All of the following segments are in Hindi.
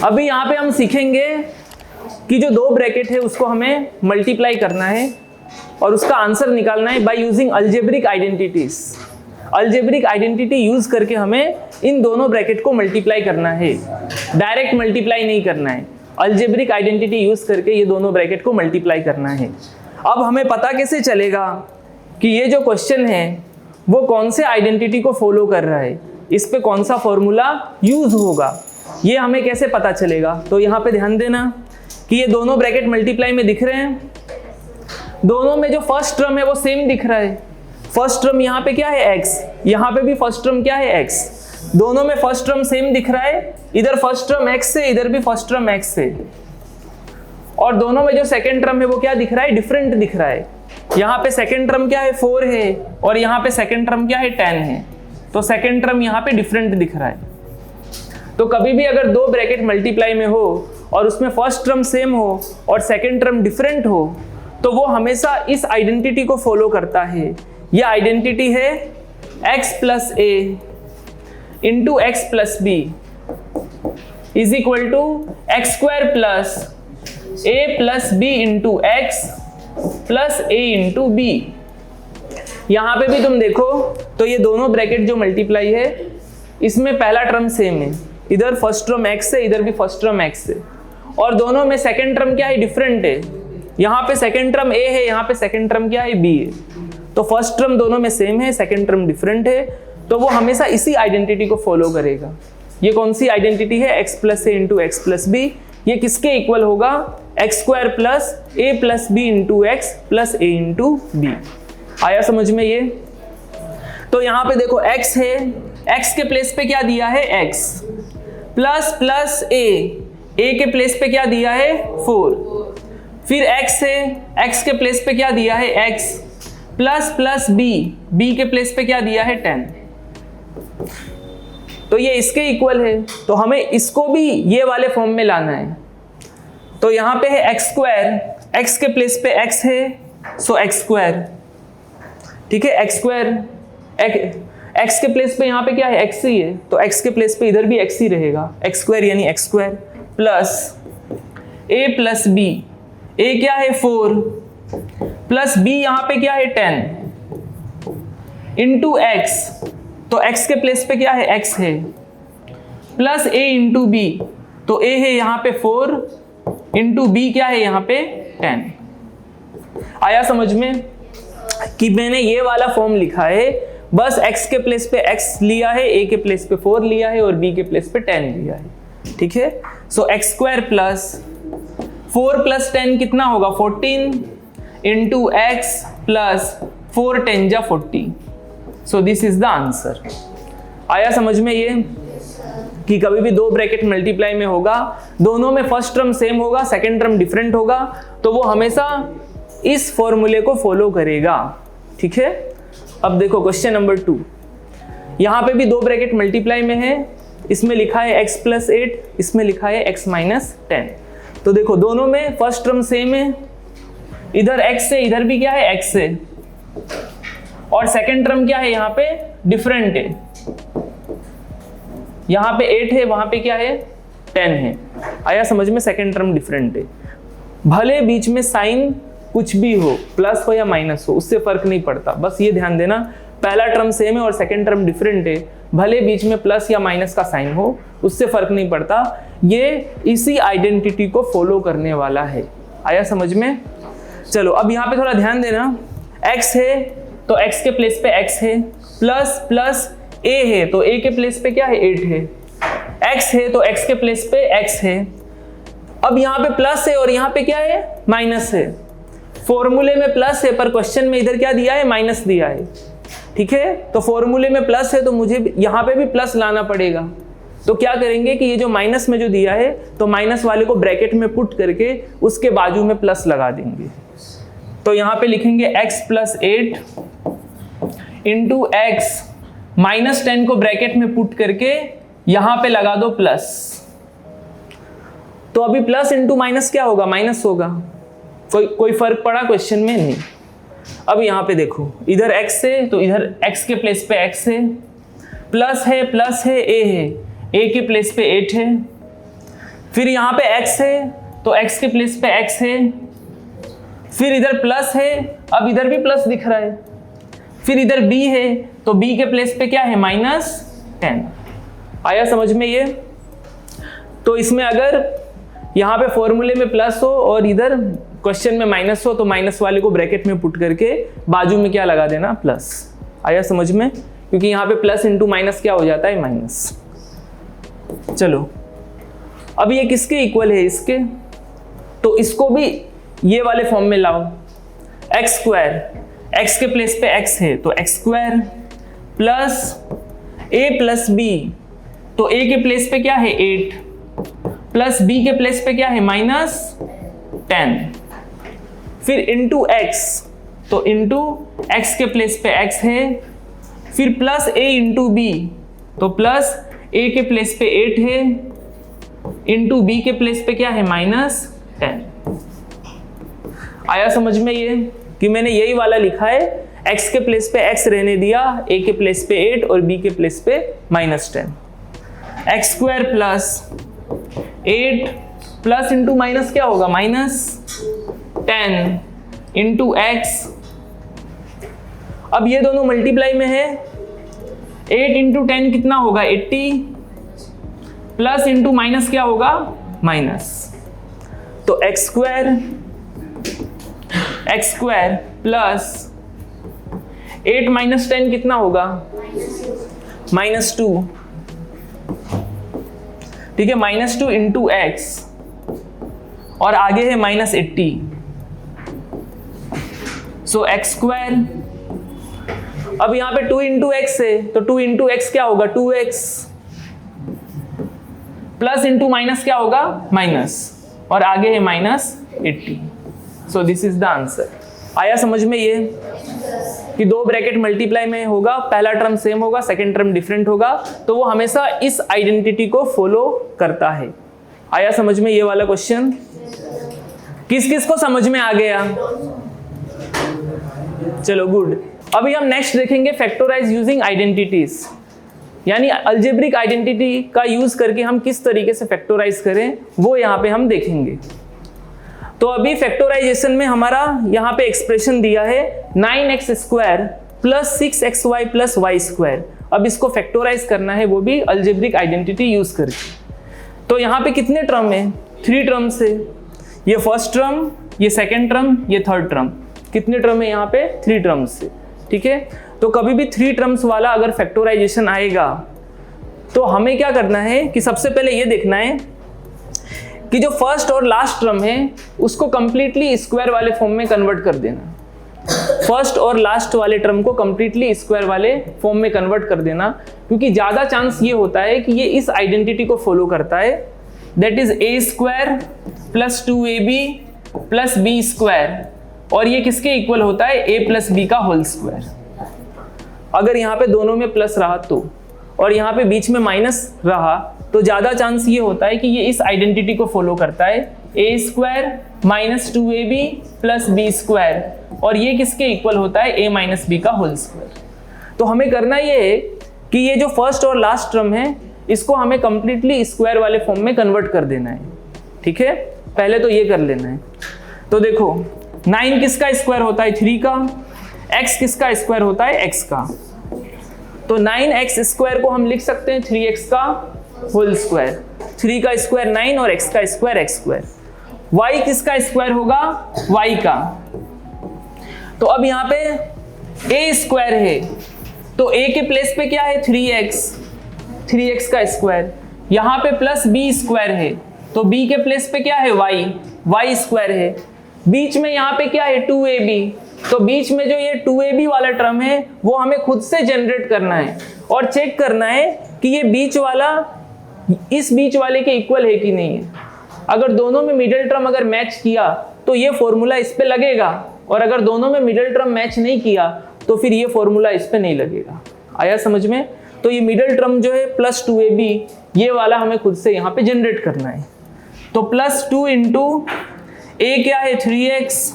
अभी यहाँ पे हम सीखेंगे कि जो दो ब्रैकेट है उसको हमें मल्टीप्लाई करना है और उसका आंसर निकालना है by using algebraic identities. Algebraic identity use करके हमें इन दोनों ब्रैकेट को मल्टीप्लाई करना है, डायरेक्ट मल्टीप्लाई नहीं करना है, अलजेब्रिक आइडेंटिटी यूज करके ये दोनों ब्रैकेट को मल्टीप्लाई करना है। अब हमें पता कैसे चलेगा कि ये जो क्वेश्चन है वो कौन से आइडेंटिटी को फॉलो कर रहा है, इस पे कौन सा फॉर्मूला यूज होगा, ये हमें कैसे पता चलेगा। तो यहाँ पे ध्यान देना कि ये दोनों ब्रैकेट मल्टीप्लाई में दिख रहे हैं, दोनों में जो फर्स्ट टर्म है वो सेम दिख रहा है। फर्स्ट टर्म यहाँ पे क्या है x, यहाँ पे भी फर्स्ट टर्म क्या है x, दोनों में फर्स्ट टर्म सेम दिख रहा है, इधर फर्स्ट टर्म x है, इधर भी फर्स्ट टर्म x है। और दोनों में जो सेकंड टर्म है वो क्या दिख रहा है, डिफरेंट दिख रहा है। यहाँ पे सेकंड टर्म क्या है 4 है और यहाँ पे सेकंड टर्म क्या है 10 है, तो सेकंड टर्म यहाँ पे डिफरेंट दिख रहा है। तो कभी भी अगर दो ब्रैकेट मल्टीप्लाई में हो और उसमें फर्स्ट टर्म सेम हो और सेकंड टर्म डिफरेंट हो तो वो हमेशा इस आइडेंटिटी को फॉलो करता है। ये आइडेंटिटी है x plus a into x plus b is equal to x square plus a plus b into x plus a into b. यहाँ पे भी तुम देखो तो ये दोनों ब्रैकेट जो मल्टीप्लाई है इसमें पहला टर्म सेम है, इधर फर्स्ट टर्म x है, इधर भी फर्स्ट टर्म x है, और दोनों में सेकंड टर्म क्या है, डिफरेंट है। यहाँ पे सेकंड टर्म a है, यहाँ पे सेकंड टर्म क्या है, b है। तो फर्स्ट टर्म दोनों में सेम है, सेकंड टर्म डिफरेंट है, तो वो हमेशा इसी आइडेंटिटी को फॉलो करेगा। ये कौन सी आइडेंटिटी है, x plus a into x plus b. ये किसके इक्वल होगा, x square plus a plus b into x plus a into b. आया समझ में ये। तो यहाँ पे देखो x है, x के प्लेस पे क्या दिया है, x प्लस प्लस a के प्लेस पे क्या दिया है 4, फिर x है, x के प्लेस पे क्या दिया है x प्लस प्लस b के प्लेस पे क्या दिया है 10। तो ये इसके इक्वल है, तो हमें इसको भी ये वाले फॉर्म में लाना है। तो यहाँ पे है एक्स स्क्वायर, x के प्लेस पे x है सो एक्स स्क्वायर, ठीक है, एक्स स्क्वायर, x के प्लेस पे यहाँ पे क्या है x ही है, तो x के प्लेस पे इधर भी x ही रहेगा, एक्स स्क्वायर यानी x square plus a plus b, a क्या है 4 प्लस b यहाँ पे क्या है 10 इंटू x, तो x के प्लेस पे क्या है x है, प्लस a इंटू b, तो a है यहाँ पे 4 इंटू b क्या है यहाँ पे 10। आया समझ में कि मैंने ये वाला फॉर्म लिखा है, बस x के प्लेस पे x लिया है, a के प्लेस पे 4 लिया है और b के प्लेस पे 10 लिया है, ठीक है। सो एक्स स्क्वायर प्लस 4 प्लस 10 कितना होगा 14 इंटू एक्स प्लस 4 10 जा 40। So this is the answer. आया समझ में ये कि कभी भी दो ब्रैकेट मल्टीप्लाई में होगा, दोनों में फर्स्ट टर्म सेम होगा, सेकंड टर्म डिफरेंट होगा, तो वो हमेशा इस फॉर्मूले को फॉलो करेगा, ठीक है। अब देखो क्वेश्चन नंबर 2, यहाँ पे भी दो ब्रैकेट मल्टीप्लाई में है, इसमें लिखा है x प्लस 8, इसमें लिखा है x माइनस 10। तो देखो दोनों में फर्स्ट टर्म सेम है, इधर x है, इधर भी क्या है x है, और सेकंड टर्म क्या है यहाँ पे डिफरेंट है, यहाँ पे 8 है, वहां पे क्या है 10 है। आया समझ में, सेकंड टर्म डिफरेंट है। भले बीच में साइन कुछ भी हो, प्लस हो या माइनस हो, उससे फर्क नहीं पड़ता, बस ये ध्यान देना पहला टर्म सेम है और सेकंड टर्म डिफरेंट है, भले बीच में प्लस या माइनस का साइन हो, उससे फर्क नहीं पड़ता, ये इसी आइडेंटिटी को फॉलो करने वाला है। आया समझ में। चलो अब यहाँ पे थोड़ा ध्यान देना, x है तो x के प्लेस पे x है, प्लस प्लस a है तो a के प्लेस पे क्या है 8 है, x है तो x के प्लेस पे x है। अब यहाँ पे प्लस है और यहाँ पे क्या है माइनस है, फॉर्मूले में प्लस है पर क्वेश्चन में इधर क्या दिया है माइनस दिया है, ठीक है। तो फॉर्मूले में प्लस है तो मुझे यहाँ पे भी प्लस लाना पड़ेगा, तो क्या करेंगे कि ये जो माइनस में जो दिया है तो माइनस वाले को ब्रैकेट में पुट करके उसके बाजू में प्लस लगा देंगे। तो यहाँ पे लिखेंगे x plus 8 into x minus 10 को ब्रैकेट में पुट करके यहाँ पे लगा दो प्लस, तो अभी प्लस इंटू माइनस क्या होगा माइनस होगा, कोई फर्क पड़ा क्वेश्चन में नहीं। अब यहाँ पे देखो इधर x है तो इधर x के प्लेस पे x है, प्लस है a है, a के प्लेस पे 8 है, फिर यहाँ पे x है तो x के प्लेस पे x है, फिर इधर प्लस है, अब इधर भी प्लस दिख रहा है, फिर इधर b है तो b के प्लेस पे क्या है -10। आया समझ में ये? तो इसमें अगर यहाँ पे फॉर्मूले में प्लस हो और इधर क्वेश्चन में माइनस हो तो माइनस वाले को ब्रैकेट में पुट करके बाजू में क्या लगा देना, प्लस। आया समझ में? क्योंकि यहाँ पे प्लस इंटू माइनस क्या हो जाता है, माइनस। चलो अब ये किसके इक्वल है, इसके, तो इसको भी ये वाले फॉर्म में लाओ। एक्स स्क्वायर, एक्स के प्लेस पे एक्स है तो एक्स स्क्वायर प्लस ए प्लस बी, तो ए के प्लेस पे क्या है 8 प्लस बी के प्लेस पे क्या है -10, फिर इंटू एक्स, तो इंटू एक्स के प्लेस पे एक्स है, फिर प्लस ए इंटू बी, तो प्लस ए के प्लेस पे 8 है, इंटू बी के प्लेस पे क्या है -10। आया समझ में ये कि मैंने यही वाला लिखा है, x के प्लेस पे x रहने दिया, a के प्लेस पे 8 और b के प्लेस पे -10। X square plus 8 plus into minus क्या होगा -10 इंटू एक्स। अब ये दोनों मल्टीप्लाई में है, 8 इंटू 10 कितना होगा 80 प्लस इंटू माइनस क्या होगा माइनस, तो एक्स स्क्वायर प्लस 8 माइनस 10 कितना होगा -2, ठीक है, -2 इंटू एक्स और आगे है -80, सो एक्स स्क्वायर। अब यहां पे 2 इंटू एक्स है तो 2 इंटू एक्स क्या होगा 2x प्लस इंटू माइनस क्या होगा माइनस और आगे है -80। So this is the answer. आया समझ में ये कि दो ब्रैकेट मल्टीप्लाई में होगा, पहला टर्म सेम होगा, सेकंड टर्म डिफरेंट होगा, तो वो हमेशा इस आइडेंटिटी को फॉलो करता है। आया समझ में ये वाला क्वेश्चन? किस किस को समझ में आ गया? चलो गुड। अभी हम नेक्स्ट देखेंगे फैक्टराइज यूजिंग आइडेंटिटीज, यानी अलजेब्रिक आइडेंटिटी का यूज करके हम किस तरीके से फैक्टराइज करें वो यहाँ पे हम देखेंगे। तो अभी फैक्टराइजेशन में हमारा यहाँ पे एक्सप्रेशन दिया है 9x square plus 6xy plus y square. अब इसको फैक्टराइज करना है, वो भी अलजेब्रिक आइडेंटिटी यूज करके। तो यहाँ पे कितने टर्म है? 3 टर्म्स है, ये फर्स्ट टर्म, ये सेकेंड टर्म, ये थर्ड टर्म। कितने टर्म है यहाँ पे? 3 टर्म्स है, ठीक है। तो कभी भी 3 टर्म्स वाला अगर फैक्टराइजेशन आएगा तो हमें क्या करना है कि सबसे पहले ये देखना है कि जो फर्स्ट और लास्ट टर्म है उसको कंप्लीटली स्क्वायर वाले फॉर्म में कन्वर्ट कर देना। फर्स्ट और लास्ट वाले टर्म को कंप्लीटली स्क्वायर वाले फॉर्म में कन्वर्ट कर देना, क्योंकि ज़्यादा चांस ये होता है कि ये इस आइडेंटिटी को फॉलो करता है, that is a square plus 2ab plus b square, और ये किसके इक्वल होता है? a प्लस b का होल स्क्वायर। अगर यहाँ पे दोनों में प्लस रहा तो, और यहाँ पे बीच में माइनस रहा तो ज़्यादा चांस ये होता है कि ये इस आइडेंटिटी को फॉलो करता है, a square minus 2ab plus b square, और ये किसके इक्वल होता है? a माइनस b का होल स्क्वायर। तो हमें करना ये है कि ये जो फर्स्ट और लास्ट टर्म है इसको हमें कंप्लीटली स्क्वायर वाले फॉर्म में कन्वर्ट कर देना है, ठीक है। पहले तो ये कर लेना है। तो देखो 9 किसका स्क्वायर होता है? 3 का। x किसका स्क्वायर होता है? x का। तो 9x स्क्वायर को हम लिख सकते हैं 3x का होल स्क्वायर। 3 का स्क्वायर 9 और x का स्क्वायर x स्क्वायर। y किसका स्क्वायर होगा? y का। तो अब यहाँ पे a स्क्वायर है तो a के प्लेस पे क्या है? 3x का स्क्वायर। यहाँ पे प्लस b स्क्वायर है तो b के प्लेस पे क्या है? y स्क्वायर है। बीच में यहाँ पे क्या है? 2ab, तो बीच में जो ये 2ab वाला टर्म है वो हमें खुद से जनरेट करना है और चेक करना है कि ये बीच वाला इस बीच वाले के इक्वल है कि नहीं है। अगर दोनों में मिडिल टर्म अगर मैच किया तो ये फॉर्मूला इस पे लगेगा, और अगर दोनों में मिडिल टर्म मैच नहीं किया तो फिर ये फॉर्मूला इस पे नहीं लगेगा। आया समझ में? तो ये मिडिल टर्म जो है प्लस 2ab, ये वाला हमें खुद से यहाँ पे जनरेट करना है। तो प्लस 2 इंटू a क्या है? 3x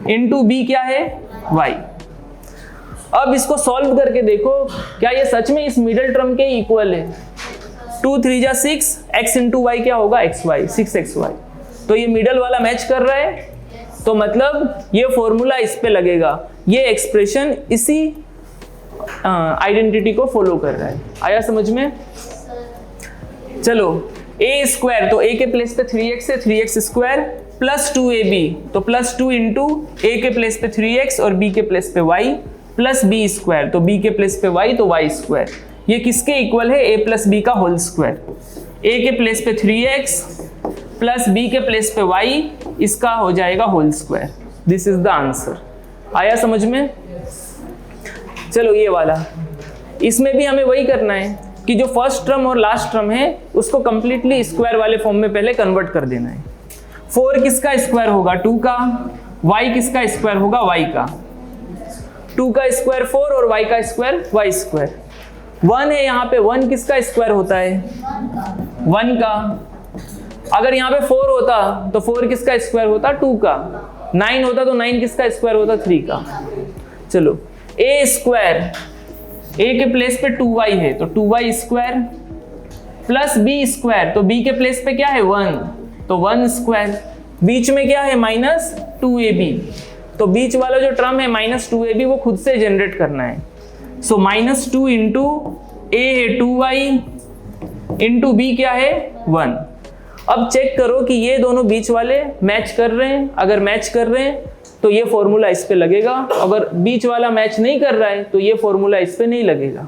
इंटू b क्या है? y। अब इसको सॉल्व करके देखो क्या ये सच में इस मिडिल टर्म के इक्वल है? 2 3 जा 6, x इंटू वाई क्या होगा xy, 6xy। तो ये मिडल वाला मैच कर रहा है, तो मतलब ये फॉर्मूला इस पे लगेगा, ये एक्सप्रेशन इसी आइडेंटिटी को फॉलो कर रहा है। आया समझ में? चलो a स्क्वायर, तो a के प्लेस पे 3x है, 3x स्क्वायर प्लस 2ab, तो प्लस 2 इंटू a के प्लेस पे 3x और b के प्लेस पे y प्लस b स्क्वायर, तो b के प्लेस पे y तो y स्क्वायर। ये किसके इक्वल है? a प्लस b का होल स्क्वायर। a के प्लेस पे 3x प्लस b के प्लेस पे y, इसका हो जाएगा whole square. This is the answer. आया समझ में? चलो ये वाला, इसमें भी हमें वही करना है कि जो फर्स्ट टर्म और लास्ट टर्म है उसको कंप्लीटली स्क्वायर वाले फॉर्म में पहले कन्वर्ट कर देना है। 4 किसका स्क्वायर होगा? 2 का। y किसका स्क्वायर होगा? y का। 2 का स्क्वायर 4 और y का स्क्वायर y स्क्वायर। 1 है यहाँ पे, 1 किसका स्क्वायर होता है? 1 का। अगर यहाँ पे 4 होता तो 4 किसका स्क्वायर होता? 2 का। 9 होता तो 9 किसका स्क्वायर होता? 3 का। चलो a स्क्वायर, a के प्लेस पे 2y है तो 2y square plus b square, तो b के प्लेस पे क्या है? 1, तो 1 स्क्वायर। बीच में क्या है? माइनस 2ab, तो बीच वाला जो टर्म है माइनस 2ab वो खुद से जनरेट करना है। सो माइनस 2 इंटू a है 2y इंटू b क्या है? 1। अब चेक करो कि ये दोनों बीच वाले मैच कर रहे हैं। अगर मैच कर रहे हैं तो ये फॉर्मूला इस पे लगेगा, अगर बीच वाला मैच नहीं कर रहा है तो ये फॉर्मूला इस पे नहीं लगेगा।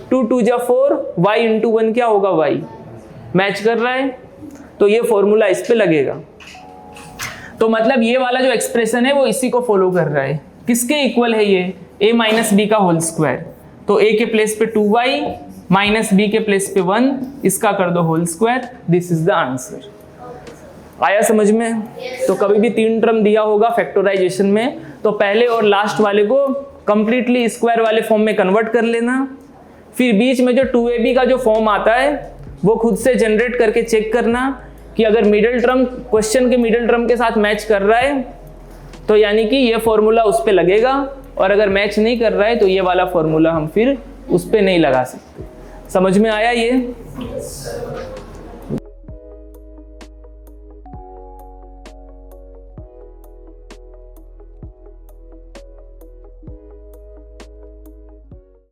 2 2 जा 4, y इंटू 1 क्या होगा? y। मैच कर रहा है तो ये फॉर्मूला इस पे लगेगा। तो मतलब ये वाला जो एक्सप्रेशन है वो इसी को फॉलो कर रहा है। किसके इक्वल है ये? a माइनस बी का होल स्क्वायर, तो a के प्लेस पे 2y माइनस b के प्लेस पे 1, इसका कर दो whole square. This is the answer. आया समझ में? तो कभी भी 3 टर्म दिया होगा फैक्टराइजेशन में तो पहले और लास्ट वाले को कंप्लीटली स्क्वायर वाले फॉर्म में कन्वर्ट कर लेना, फिर बीच में जो 2ab का जो फॉर्म आता है वो खुद से जनरेट करके चेक करना कि अगर मिडिल टर्म क्वेश्चन के मिडिल टर्म के साथ मैच कर रहा है तो यानी कि ये फॉर्मूला उस पे लगेगा, और अगर मैच नहीं कर रहा है तो ये वाला फॉर्मूला हम फिर उस पे नहीं लगा सकते। समझ में आया ये?